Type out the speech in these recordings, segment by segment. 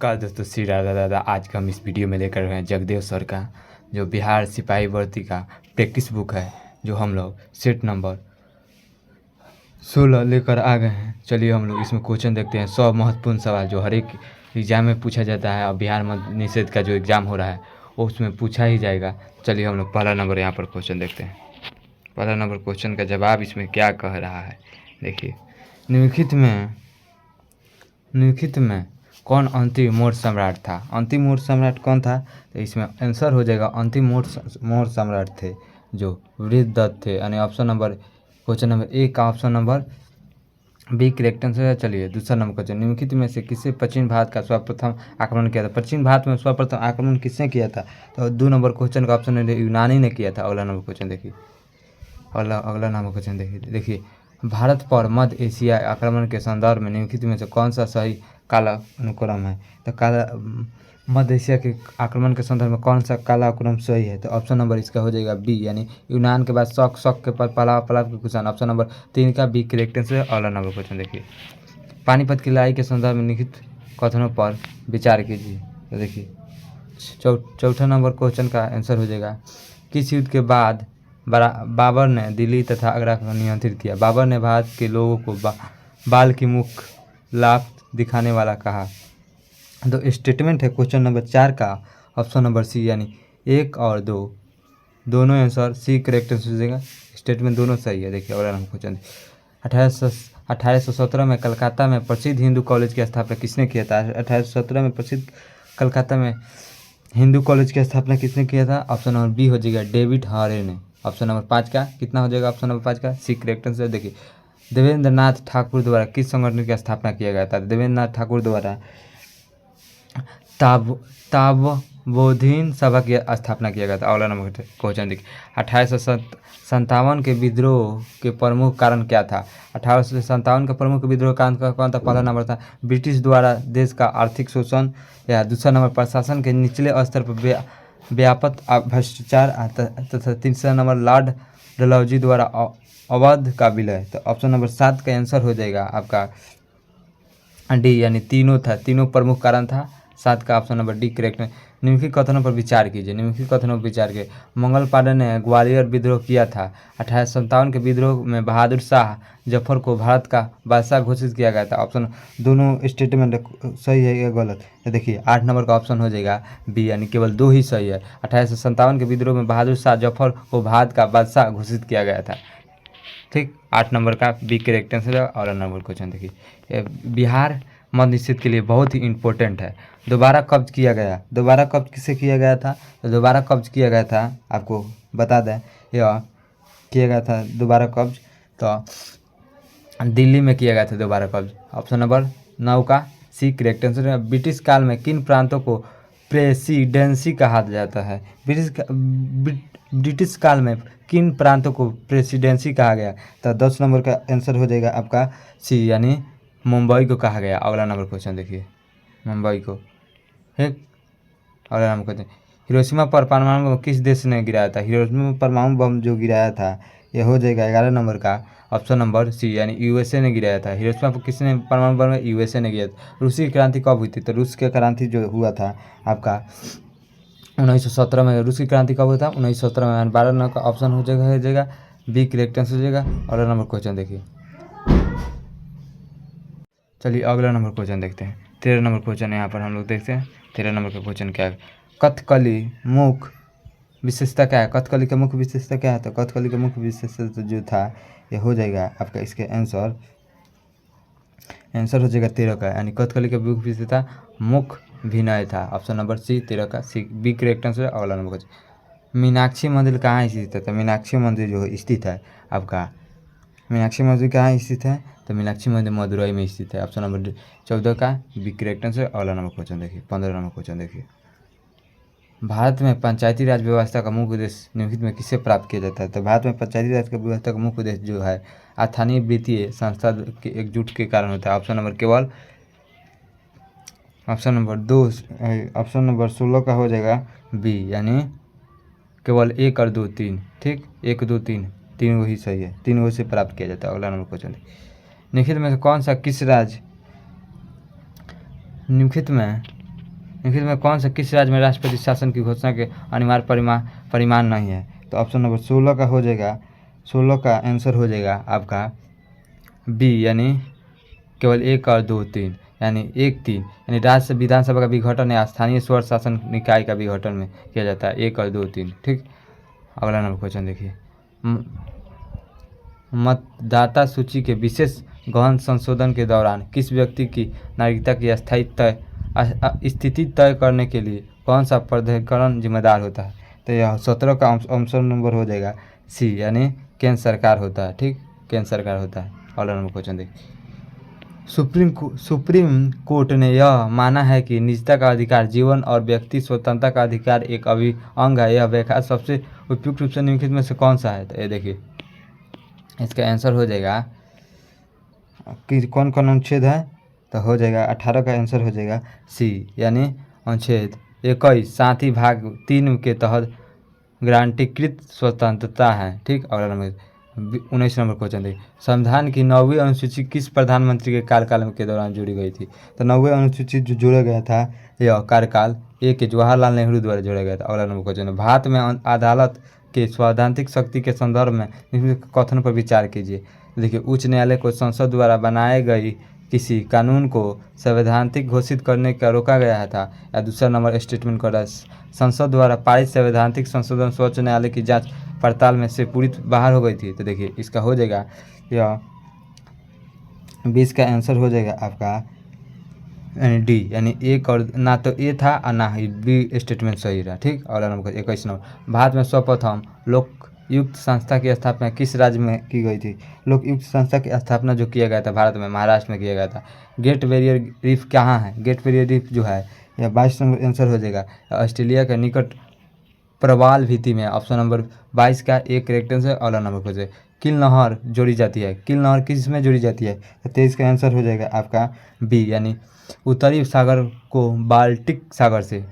नमस्कार दोस्तों, श्री राधा दादा। आज का हम इस वीडियो में लेकर गए हैं जगदेव सर का जो बिहार सिपाही भर्ती का प्रैक्टिस बुक है, जो हम लोग सेट नंबर 16 लेकर आ गए हैं। चलिए हम लोग इसमें क्वेश्चन देखते हैं। 100 महत्वपूर्ण सवाल जो हर एक एग्जाम में पूछा जाता है, और बिहार मद्य निषेध का जो एग्ज़ाम हो रहा है वो उसमें पूछा ही जाएगा। चलिए हम लोग पहला नंबर यहाँ पर क्वेश्चन देखते हैं। पहला नंबर क्वेश्चन का जवाब इसमें क्या कह रहा है, देखिए। निम्नलिखित में कौन अंतिम मौर्य सम्राट था? अंतिम मौर्य सम्राट कौन था? तो इसमें आंसर हो जाएगा अंतिम मौर्य सम्राट थे जो वृषदत्त थे। यानी option number question number A का option number B correct answer है। चलिए दूसरा नंबर क्वेश्चन, निम्नलिखित में से किसने पश्चिम भारत का सर्वप्रथम आक्रमण किया था? पश्चिम भारत में सर्वप्रथम आक्रमण किसने किया था? तो 2 नंबर क्वेश्चन का ऑप्शन है यूनानी ने किया था। अगला नंबर क्वेश्चन देखिए। अगला नंबर क्वेश्चन देखिए। भारत पर मध्य एशिया आक्रमण के संदर्भ में निम्नलिखित में से कौन सा सही काला अनुक्रम है? तो काला मध्य एशिया के आक्रमण के संदर्भ में कौन सा काला क्रम सही है? तो ऑप्शन नंबर इसका हो जाएगा बी, यानी यूनान के बाद शक के बाद पलाव के कुशाण। ऑप्शन नंबर 3 का बी करेक्ट आंसर है। अगला नंबर क्वेश्चन देखिए। पानीपत की लड़ाई के संदर्भ में लिखित कथनों पर विचार कीजिए। तो देखिए चौथा नंबर क्वेश्चन का आंसर हो जाएगा किस युद्ध के बाद बाबर ने दिल्ली तथा आगरा को नियंत्रित किया? बाबर ने भारत के लोगों को बाल की मुख लाभ दिखाने वाला कहा। तो स्टेटमेंट है क्वेश्चन नंबर 4 का ऑप्शन नंबर सी, यानी 1 और 2 दोनों आंसर सी करेक्ट आंसर हो जाएगा। स्टेटमेंट दोनों सही है। देखिए अगला नंबर क्वेश्चन, 1817 में कलकत्ता में प्रसिद्ध हिंदू कॉलेज की स्थापना किसने किया था? 1817 में प्रसिद्ध कलकत्ता में हिंदू कॉलेज की स्थापना किसने किया था? ऑप्शन नंबर बी हो जाएगा डेविड हारे ने। ऑप्शन नंबर 5 का कितना हो जाएगा? ऑप्शन नंबर 5 का सी करेक्ट आंसर। देखिए देवेंद्र नाथ ठाकुर द्वारा किस संगठन की स्थापना किया गया था? देवेंद्र नाथ ठाकुर द्वारा ताबोधीन सभा की स्थापना किया गया था। अगला नंबर क्वेश्चन देखिए। 1857 के विद्रोह के प्रमुख कारण क्या था? 1857 का प्रमुख विद्रोह कारण कौन था? पहला नंबर था ब्रिटिश द्वारा देश का आर्थिक शोषण, या दूसरा नंबर प्रशासन के निचले स्तर पर व्यापक भ्रष्टाचार, तथा तीसरा नंबर लॉर्ड डलहौजी द्वारा अवध का विलय। तो ऑप्शन नंबर 7 का आंसर हो जाएगा आपका डी, यानी तीनों प्रमुख कारण था। 7 का ऑप्शन नंबर डी करेक्ट है। निम्नलिखित कथनों पर विचार कीजिए। निम्नलिखित कथनों पर विचार कीजिए। मंगल पांडे ने ग्वालियर विद्रोह किया था। 1857 के विद्रोह में बहादुर शाह जफर को भारत का बादशाह घोषित किया गया था। ऑप्शन दोनों स्टेटमेंट सही है या गलत? तो देखिए 8 नंबर का ऑप्शन हो जाएगा बी, यानी केवल 2 ही सही है। 1857 के विद्रोह में बहादुर शाह जफर को भारत का बादशाह घोषित किया गया था। ठीक, 8 नंबर का बी करेक्ट आंसर है। और नंबर क्वेश्चन देखिए। बिहार मद्य निषेध के लिए बहुत ही इम्पोर्टेंट है। दोबारा कब्ज किया गया, दोबारा कब्ज किसे किया गया था? तो दोबारा कब्ज किया गया था, आपको बता दें, यह किया गया था दोबारा कब्ज तो दिल्ली में किया गया था दोबारा कब्ज। ऑप्शन नंबर 9 का सी करेक्ट आंसर है। ब्रिटिश काल में किन प्रांतों को प्रेसिडेंसी कहा जाता है? ब्रिटिश काल में किन प्रांतों को प्रेसिडेंसी कहा गया? तो 10 नंबर का आंसर हो जाएगा आपका सी, यानी मुंबई को कहा गया। अगला नंबर क्वेश्चन देखिए, मुंबई को। ठीक, अगला नंबर क्वेश्चन, हिरोशिमा पर परमाणु बम किस देश ने गिराया था? हिरोशिमा पर परमाणु बम जो गिराया था यह हो जाएगा 11 नंबर का ऑप्शन नंबर सी, यानी यूएसए ने गिराया था। हिरोशिमा पर किसने परमाणु बम? यूएसए ने गिराया था। रूसी की क्रांति कब हुई थी? तो रूस की क्रांति जो हुआ था आपका 1917 में। रूस की क्रांति कब हुआ था? 1917 में। 12 नंबर का ऑप्शन हो जाएगा बी करेक्ट आंसर हो जाएगा। अगला नंबर क्वेश्चन देखिए। चलिए अगला नंबर क्वेश्चन देखते हैं। 13 नंबर क्वेश्चन यहाँ पर हम लोग देखते हैं। 13 नंबर का क्वेश्चन क्या है? कथकली मुख्य विशेषता क्या है? कथकली का मुख्य विशेषता क्या है? तो कथकली का मुख्य विशेषता जो था ये हो जाएगा आपका, इसके आंसर हो जाएगा 13 का, यानी कथकली का मुख्य विशेषता मुख्य विनय था। ऑप्शन नंबर सी 13 का सी बी करेक्ट आंसर है। अगला नंबर क्वेश्चन, मीनाक्षी मंदिर कहाँ स्थित है? तो मीनाक्षी मंदिर जो स्थित है आपका, मीनाक्षी मंदिर कहाँ स्थित है? तो मीनाक्षी मंदिर मदुरई में स्थित है। ऑप्शन नंबर 14 का बी करेक्ट आंसर। अगला नंबर क्वेश्चन देखिए। 15 नंबर क्वेश्चन देखिए। भारत में पंचायती राज व्यवस्था का मुख्य उद्देश्य निम्नलिखित में किससे प्राप्त किया जाता है? तो भारत में पंचायती राज की व्यवस्था का मुख्य उद्देश्य जो है स्थानीय वित्तीय संस्था के एकजुट के कारण होता है। ऑप्शन नंबर केवल ऑप्शन नंबर 2 ऑप्शन नंबर 16 का हो जाएगा बी, यानी केवल 1 और 2 3। ठीक, 1 2 3 तीनों ही सही है, तीनों से प्राप्त किया जाता है। अगला नंबर क्वेश्चन, निम्नलिखित में से कौन सा किस राज्य निम्नलिखित में निम्नलिखित में कौन सा किस राज्य में राष्ट्रपति शासन की घोषणा के अनिवार्य परिमाण नहीं है? तो ऑप्शन नंबर 16 का हो जाएगा, 16 का आंसर हो जाएगा आपका बी, यानी केवल 1 और 2 3, यानी 1 3, यानी राज्य विधानसभा का विघटन या स्थानीय स्वर शासन निकाय का विघटन में किया जाता है 1 और 2 3। ठीक, अगला नंबर क्वेश्चन देखिए, मतदाता सूची के विशेष गहन संशोधन के दौरान किस व्यक्ति की नागरिकता की स्थिति तय करने के लिए कौन सा प्राधिकरण जिम्मेदार होता है? तो यह 17 का ऑप्शन नंबर हो जाएगा सी, यानी केंद्र सरकार होता है। ठीक, केंद्र सरकार होता है। अगला नंबर क्वेश्चन देखिए, सुप्रीम कोर्ट ने यह माना है कि निजता का अधिकार जीवन और व्यक्ति स्वतंत्रता का अधिकार एक अंग है। यह व्याख्या सबसे उपयुक्त रूप से निम्नलिखित में से कौन सा है? तो ये देखिए, इसका आंसर हो जाएगा कि कौन कौन अनुच्छेद है? तो हो जाएगा 18 का आंसर हो जाएगा सी, यानी अनुच्छेद 21 साथ ही भाग 3 के तहत गारंटीकृत स्वतंत्रता है। ठीक, अगला नंबर 19 नंबर क्वेश्चन देखिए, संविधान की 9वीं अनुसूची किस प्रधानमंत्री के कार्यकाल के दौरान जोड़ी गई थी? तो 9वीं अनुसूची जो जोड़ा गया था यह कार्यकाल ए के जवाहरलाल नेहरू द्वारा जोड़ा गया था। अगला नंबर क्वेश्चन, भारत में अदालत के सैद्धांतिक शक्ति के संदर्भ में निम्नलिखित कथन पर विचार कीजिए। देखिए, उच्च न्यायालय को संसद द्वारा बनाए गई किसी कानून को संवैधानिक घोषित करने का रोका गया था, या दूसरा नंबर स्टेटमेंट कर रहा है संसद द्वारा पारित संवैधानिक संशोधन सर्वोच्च न्यायालय की जांच पड़ताल में से पूरी बाहर हो गई थी। तो देखिए, इसका हो जाएगा यह 20 का आंसर हो जाएगा आपका यानी डी, यानी एक और ना तो ए था और ना ही बी स्टेटमेंट सही रहा। ठीक, अगला नंबर 21 नंबर, भारत में सर्वप्रथम लोकयुक्त संस्था की स्थापना किस राज्य में की गई थी? लोकयुक्त संस्था की स्थापना जो किया गया था भारत में महाराष्ट्र में किया गया था। ग्रेट बैरियर रीफ कहाँ है? ग्रेट बैरियर रीफ जो है यह 22 नंबर आंसर हो जाएगा, ऑस्ट्रेलिया के निकट प्रवाल भित्ति में। ऑप्शन नंबर 22 का एक करेक्ट आंसर। अगला नंबर क्वेश्चन, किल नहर जोड़ी जाती है, किल नहर किस में जोड़ी जाती है? तो 23 का आंसर हो जाएगा आपका बी, यानी उत्तरी सागर को बाल्टिक सागर से।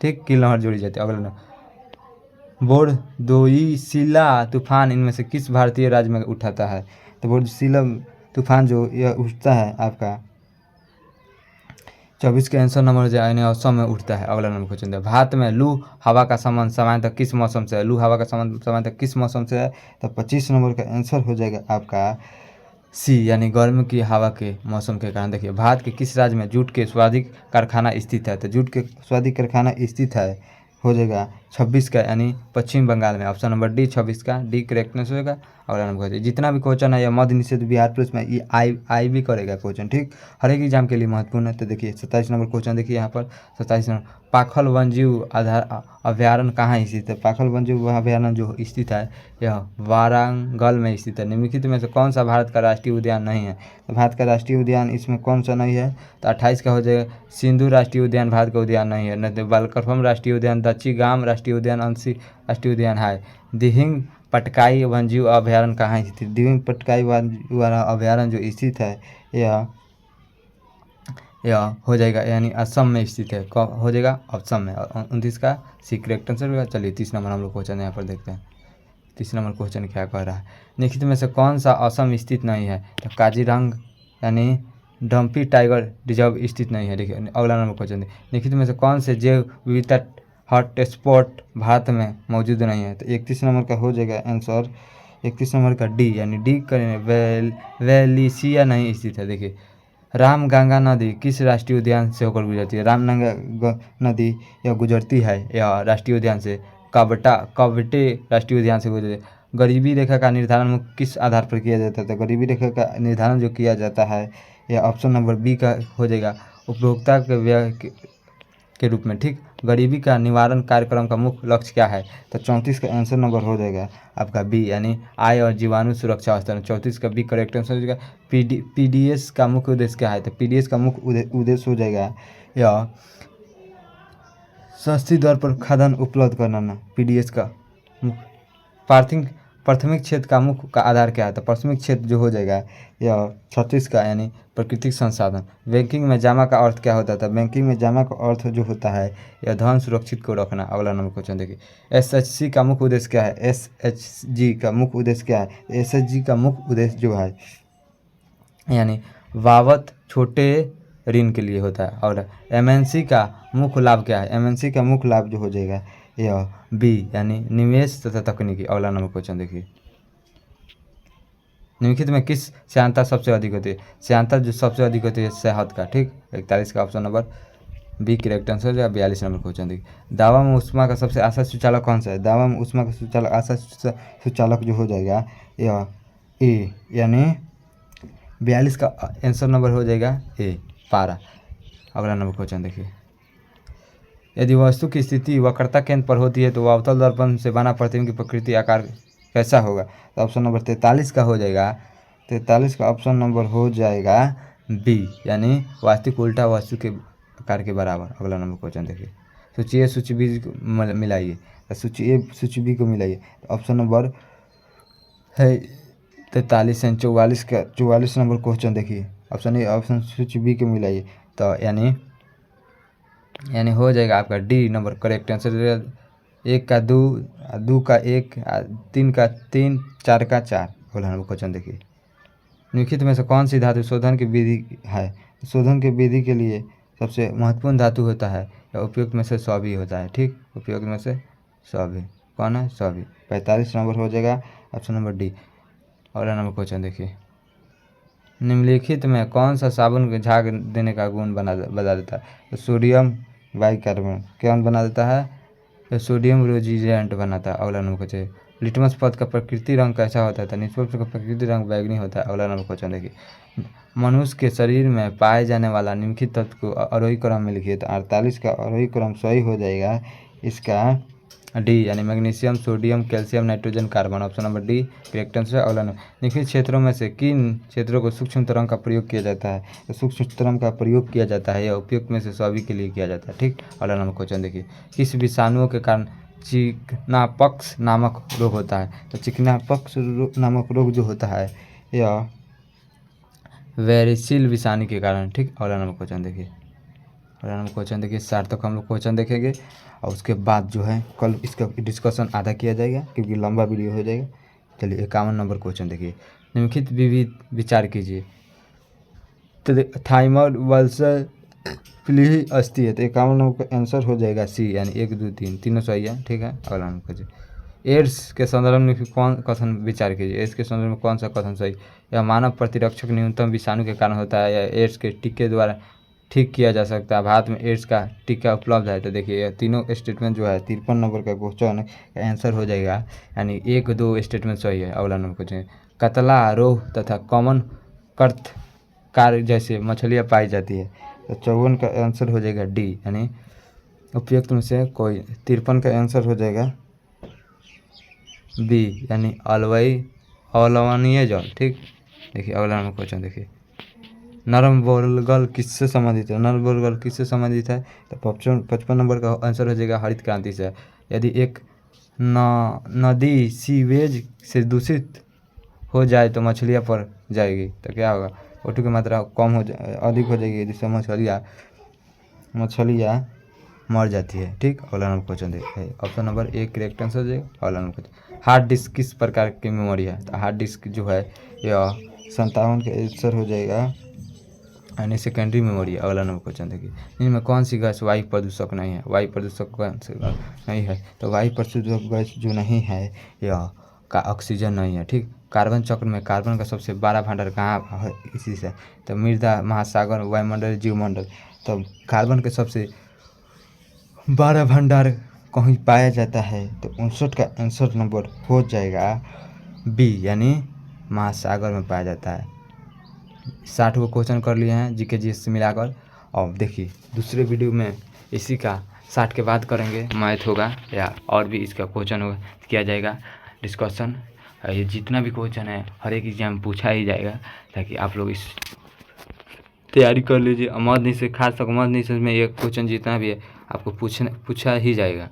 ठीक, किल नहर जोड़ी जाती है। अगला नंबर, बोरदोईसिला तूफान इनमें से किस भारतीय राज्य में उठाता है? तो बोरदोईसिला तूफान जो यह उठता है आपका 24 का आंसर नंबर हो जाए, यानी असम में उठता है। अगला नंबर क्वेश्चन है, भारत में लू हवा का संबंध सामान्यतः किस मौसम से है? लू हवा का संबंध सामान्यतः किस मौसम से है? तो 25 नंबर का आंसर हो जाएगा आपका सी, यानी गर्मी की हवा के मौसम के कारण। देखिए, भारत के किस राज्य में जूट के स्वादिक कारखाना स्थित है? तो जूट के स्वादिक कारखाना स्थित है हो जाएगा 26 का, यानी पश्चिम बंगाल में। ऑप्शन नंबर डी 26 का डी करेक्टनेस हो जाएगा। अगला नंबर क्वेश्चन, जितना भी क्वेश्चन है यह मध्य निषेध बिहार पुलिस में ये आई भी करेगा क्वेश्चन। ठीक, हर एक एग्जाम के लिए महत्वपूर्ण है। तो देखिए 27 नंबर क्वेश्चन देखिए यहाँ पर 27 नंबर, पाखल वन्यजीव अभ्यारण्य कहाँ स्थित है? पाखल वन्यजीव अभ्यारण्य जो स्थित है यह वारंगल में स्थित है। निम्नलिखित में से कौन सा भारत का राष्ट्रीय उद्यान नहीं है? तो भारत का राष्ट्रीय उद्यान इसमें कौन सा नहीं है? तो 28 का हो जाएगा सिंधु राष्ट्रीय उद्यान भारत का उद्यान नहीं है। न तो बालकरफम राष्ट्रीय उद्यान, दच्चीगाम राष्ट्रीय उद्यान, अंशी राष्ट्रीय उद्यान है। दिहिंग पटकाई वन्यजीव अभ्यारण्य कहाँ स्थित? दिहिंग पटकाई वन्यजीव अभ्यारण्य जो स्थित है यह हो जाएगा, यानी असम में स्थित है। कब हो जाएगा? असम में। 29 का सी करेक्ट आंसर होगा। चलिए 30 नंबर हम लोग क्वेश्चन यहाँ पर देखते हैं। 30 नंबर क्वेश्चन क्या कह रहा है, निम्नलिखित में से कौन सा असम स्थित नहीं है? तो काजीरंगा यानी डम्पी टाइगर रिजर्व स्थित नहीं है। देखिए अगला नंबर क्वेश्चन, निम्नलिखित में से कौन से जैव विविधता हॉटस्पॉट भारत में मौजूद नहीं है? तो 31 नंबर का हो जाएगा आंसर, 31 नंबर का डी, यानी डी वेलिसिया नहीं स्थित है। देखिए, रामगंगा नदी किस राष्ट्रीय उद्यान से होकर गुजरती है? रामगंगा नदी यह गुजरती है यह राष्ट्रीय उद्यान से कवटे राष्ट्रीय उद्यान से गुजरती है। गरीबी रेखा का निर्धारण किस आधार पर किया जाता है? गरीबी रेखा का निर्धारण जो किया जाता है यह ऑप्शन नंबर बी का हो जाएगा, उपभोक्ता के व्यय के रूप में। ठीक, गरीबी का निवारण कार्यक्रम का मुख्य लक्ष्य क्या है? तो 34 का आंसर नंबर हो जाएगा आपका बी, यानी आय और जीवाणु सुरक्षा स्तर। 34 का बी करेक्ट आंसर हो जाएगा। पीडीएस का मुख्य उद्देश्य क्या है? तो पीडीएस का मुख्य उद्देश्य हो जाएगा यह सस्ती दर पर खाद्यान्न उपलब्ध कराना। पीडीएस का प्राथमिक क्षेत्र का मुख्य का आधार क्या है? तो प्राथमिक क्षेत्र जो हो जाएगा यह 36 का, यानी प्राकृतिक संसाधन। बैंकिंग में जमा का अर्थ क्या होता था? बैंकिंग में जमा का अर्थ जो होता है यह धन सुरक्षित को रखना। अगला नंबर क्वेश्चन देखिए, एसएचजी का मुख्य उद्देश्य क्या है? एसएचजी का मुख्य उद्देश्य क्या है? एसएचजी का मुख्य उद्देश्य जो है यानी वावत छोटे ऋण के लिए होता है। और एमएनसी का मुख्य लाभ क्या है? एमएनसी का मुख्य लाभ जो हो जाएगा यह बी यानी निवेश तथा तकनीकी। अगला नंबर क्वेश्चन देखिए, निम्नलिखित में किस श्यानता सबसे अधिक होती है? श्यानता जो सबसे अधिक होती है शहद का, ठीक। 41 का option number B correct answer हो जाएगा। 42 नंबर क्वेश्चन देखिए, दावा में ऊष्मा का सबसे आशा सुचालक कौन सा है? दावा में ऊष्मा का सुचालक आशा सुचालक जो हो जाएगा यह ए यानी 42 का आंसर नंबर हो जाएगा ए पारा। अगला नंबर क्वेश्चन देखिए, यदि वस्तु की स्थिति वक्रता केंद्र पर होती है तो अवतल दर्पण से बना प्रतिबिंब की प्रकृति आकार कैसा होगा? तो ऑप्शन नंबर 43 का हो जाएगा। 43 का ऑप्शन नंबर हो जाएगा बी यानी वास्तविक उल्टा वस्तु के आकार के बराबर। अगला नंबर क्वेश्चन देखिए, सूची ए सूची बी को मिलाइए, सूची ए सूची बी को मिलाइए। तो ऑप्शन नंबर है 43 एंड 44 का 44 नंबर क्वेश्चन देखिए, ऑप्शन ए ऑप्शन सूची बी को मिलाइए तो यानी हो जाएगा आपका डी नंबर करेक्ट आंसर। 1 का 2, 2 का 1, 3 का 3, 4 का 4। अगला नंबर क्वेश्चन देखिए, निम्नलिखित में से कौन सी धातु शोधन की विधि है? शोधन की विधि के लिए सबसे महत्वपूर्ण धातु होता है या उपयुक्त में से सभी होता है, ठीक। उपयुक्त में से सभी कौन है? सभी। 45 नंबर हो जाएगा ऑप्शन नंबर डी। अगला नंबर क्वेश्चन देखिए, निम्नलिखित में कौन सा साबुन के झाग देने का गुण बता देता है? तो सोडियम बाइकार्बोनेट क्या बना देता है? तो सोडियम रोजिजेंट बनाता है। अगला नंबर क्वेश्चन, लिटमस पथ का प्रकृति रंग कैसा होता है? तो निष्पक्ष का प्रकृति रंग बैगनी होता है। अगला नंबर क्वेश्चन देखिए, मनुष्य के शरीर में पाए जाने वाला निम्नलिखित तत्व को आरोही क्रम में लिखिए। तो 48 का आरोही क्रम सही हो जाएगा इसका डी यानी magnesium, sodium, calcium, nitrogen, carbon. Option number D correct answer है। अगला नंबर, निम्नलिखित क्षेत्रों में से किन क्षेत्रों को सूक्ष्म तरंग का प्रयोग किया जाता है? तो सूक्ष्म तरंग का प्रयोग किया जाता है या उपयुक्त में से सभी के लिए किया जाता है, ठीक। अगला नंबर क्वेश्चन देखिए, किस विषाणुओं के कारण चिकनापॉक्स नामक रोग होता है? तो चिकनापॉक्स नामक रोग जो होता है यह वेरिसिल विषाणु के कारण, ठीक। अगला नंबर क्वेश्चन देखिए, अगला नंबर क्वेश्चन देखिए 60 तक हम लोग क्वेश्चन देखेंगे और उसके बाद जो है कल इसका डिस्कशन आधा किया जाएगा क्योंकि लंबा वीडियो हो जाएगा। चलिए 51 नंबर क्वेश्चन देखिए, निम्नलिखित विविध विचार कीजिए। तो थाइमर वल्सर प्लीही अस्थि है, तो 51 नंबर का आंसर हो जाएगा सी यानी 1 2 3 तीनों सही है, ठीक है। अगला नंबर क्वेश्चन, एड्स के संदर्भ में कौन कथन विचार कीजिए? एड्स के संदर्भ में कौन सा कथन सही? यह मानव प्रतिरक्षक न्यूनतम विषाणु के कारण होता है या एड्स के टीके द्वारा ठीक किया जा सकता है? भारत में एड्स का टीका उपलब्ध है। तो देखिए यह तीनों स्टेटमेंट जो है 53 नंबर का क्वेश्चन का आंसर हो जाएगा यानी 1 2 स्टेटमेंट सही है। अगला नंबर क्वेश्चन, कतला, रोह तथा कॉमन कर्थ कार जैसे मछलियाँ पाई जाती है। तो 54 का आंसर हो जाएगा डी यानी उपयुक्त में से कोई। 53 का आंसर हो जाएगा बी यानी अलवनीय जल, ठीक। देखिए अगला नंबर क्वेश्चन देखिए, नरम बोलगल किससे संबंधित है? नरम बोलगल किससे संबंधित है? तो 55 नंबर का आंसर हो जाएगा हरित क्रांति से। यदि एक नदी सीवेज से दूषित हो जाए तो मछलियाँ पर जाएगी तो क्या होगा? O2 की मात्रा कम अधिक हो जाएगी जिससे मछलियाँ मर जाती है, ठीक। अगला नंबर क्वेश्चन देखिए, option number A correct answer हो जाएगा। अगला नंबर क्वेश्चन, हार्ड डिस्क किस प्रकार की मेमोरी है? तो हार्ड डिस्क जो है यह 57 का आंसर हो जाएगा यानी सेकेंडरी मेमोरी। अगला नंबर क्वेश्चन देखिए, इनमें कौन सी गैस वायु प्रदूषक नहीं है? वायु प्रदूषक कौन सी नहीं है? तो वायु प्रदूषक गैस जो नहीं है यह का ऑक्सीजन नहीं है, ठीक। कार्बन चक्र में कार्बन का सबसे बड़ा भंडार कहाँ है? इसी से तो मृदा, महासागर, वायुमंडल, जीवमंडल। तो कार्बन के सबसे बड़ा भंडार कहीं पाया जाता है तो 59 का आंसर नंबर हो जाएगा बी यानी महासागर में पाया जाता है। 60 को क्वेश्चन कर लिए हैं जीके जीएस से मिलाकर। और देखिए दूसरे वीडियो में इसी का 60 के बाद करेंगे, मैथ होगा या और भी इसका क्वेश्चन होगा किया जाएगा डिस्कशन। ये जितना भी क्वेश्चन है हर एक एग्जाम पूछा ही जाएगा ताकि आप लोग इस तैयारी कर लीजिए। मध्य से खास तक मध्य में ये क्वेश्चन जितना भी है आपको पूछा ही जाएगा।